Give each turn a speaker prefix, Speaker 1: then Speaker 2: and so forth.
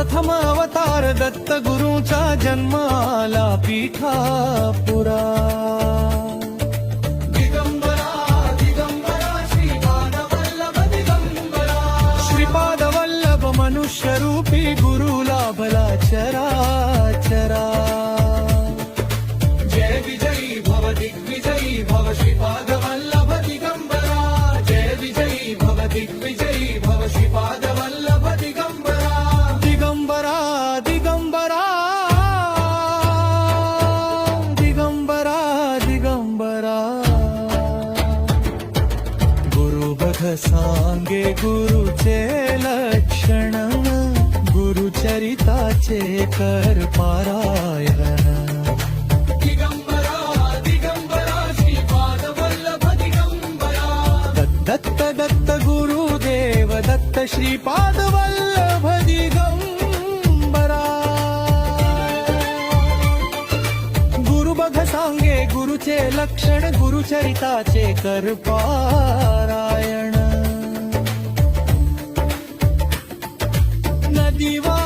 Speaker 1: प्रथम अवतार दत्त गुरूचा जन्म आला पीठापुरा दिगंबरा दिगंबरा श्रीपाद वल्लभ दिगंबरा श्रीपाद वल्लभ मनुष्य रूपी गुरु लाभला चराचरा जय विजयी भव दिग्विजयी भव श्रीपाद वल्लभ दिगंबरा जय विजयी भव दिग्विजयी भव श्रीपाद वल्लभ दिगंबरा दिगंबरा दिगंबरा दिगंबरा दिगंबरा गुरु बघ सांगे गुरुचे लक्षण गुरुचरिताचे कर पारायण दत्त दत्त गुरुदेव दत्त श्रीपाद वल्लभ दिगंबरा गुरु बघ सांगे गुरुचे लक्षण गुरुचरिताचे कर पारायण नदीवा